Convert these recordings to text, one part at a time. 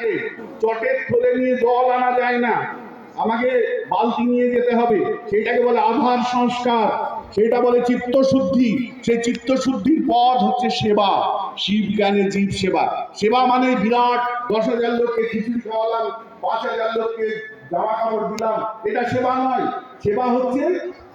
থাকে, চটের থলে নিয়ে জল আনা যায় না, আমাকে বালতি নিয়ে যেতে হবে, সেটাকে বলে আধার সংস্কার, সেটা বলে চিত্তশুদ্ধি। সেই চিত্তশুদ্ধির পথ হচ্ছে সেবা, শিব জ্ঞানে জীব সেবা। সেবা মানে বিরাট 10,000 লোককে খিচুড়ি খাওয়ালাম, 5,000 লোককে জামা কাপড় দিলাম, এটা সেবা নয়। সেবা হচ্ছে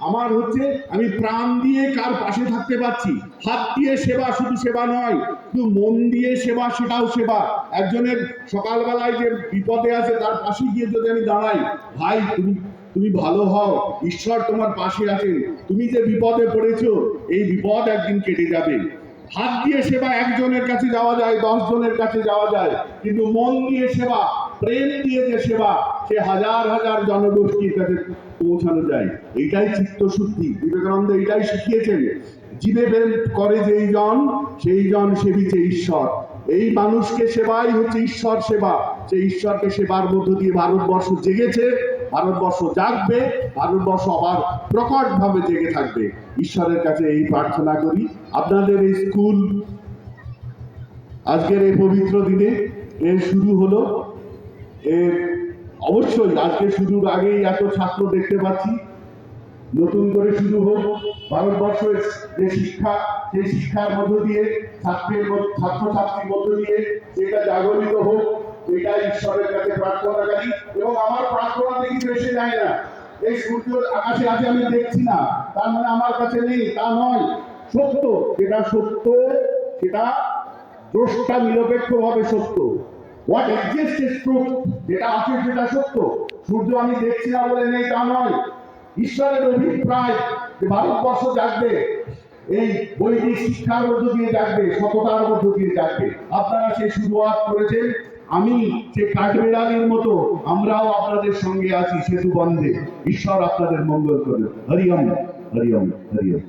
আমার হচ্ছে আমি প্রাণ দিয়ে কার পাশে থাকতে পারছি। হাত দিয়ে সেবা শুধু সেবা নয়, শুধু মন দিয়ে সেবা, সেটাও সেবা। একজনের সকালবেলায় যে বিপদে আছে তার পাশে গিয়ে যদি আমি দাঁড়াই, ভাই তুমি ভালো হও, ঈশ্বর তোমার পাশে আছেন, তুমি যে বিপদে পড়েছো এই বিপদ একদিন কেটে যাবে। হাত দিয়ে সেবা একজনের কাছে যাওয়া যায়, 10 জনের কাছে যাওয়া যায়, কিন্তু মন দিয়ে সেবা, প্রেম দিয়ে যে সেবা, সে হাজার হাজার জনগোষ্ঠীর কাছে পৌঁছানো যায়। এইটাই চিত্তশুদ্ধি। বিবেকানন্দ এইটাই শিখিয়েছেন, জীবে প্রেম করে যেই জন সেই জন সেবিছে ঈশ্বর। এই মানুষকে সেবাই হচ্ছে ঈশ্বর সেবা। সেই ঈশ্বরকে সেবার মধ্য দিয়ে ভারতবর্ষ জেগেছে, ভারতবর্ষ জাগবে, ভারতবর্ষ আবার প্রকট ভাবে জেগে থাকবে। ঈশ্বরের কাছে এই প্রার্থনা করি। আপনাদের এই স্কুল আজকের এই পবিত্র দিনে এর শুরু হলো, এর অবশ্যই আজকে শুরুর আগেই এত ছাত্র দেখতে পাচ্ছি, নতুন করে শুরু হোক ভারতবর্ষের যে শিক্ষা, সেই শিক্ষার মধ্য দিয়ে ছাত্রছাত্রীর মধ্য দিয়ে সেটা জাগরিত হোক, এটা ঈশ্বরের কাছে প্রার্থনা করি। এবং আমার প্রার্থনা কিছু এসে যায় না, এই সূর্য আকাশে আছে আমি দেখছি না তার মানে আমার কাছে নেই, তা নয়। সত্য যেটা সত্য, সেটা দ্রষ্টা নিরপেক্ষ ভাবে সত্য। হোয়াট এক্সিস্ট ইজ ট্রুথ, যেটা আছে সেটা সত্য। সূর্য আমি দেখছি না বলে নেই তা নয়। ঈশ্বরের অভিপ্রায় যে ভারতবর্ষ জাগবে, এই বৈদিক শিক্ষার মধ্য দিয়ে জাগবে, সততার মধ্য দিয়ে জাগবে। আপনারা সেই শুরুয়াত করেছেন, আমি যে কাঠবেড়ালির মতো আমরাও আপনাদের সঙ্গে আছি সেতু বন্ধে। ঈশ্বর আপনাদের মঙ্গল করবে। হরি ওম, হরি ওম, হরি ওম।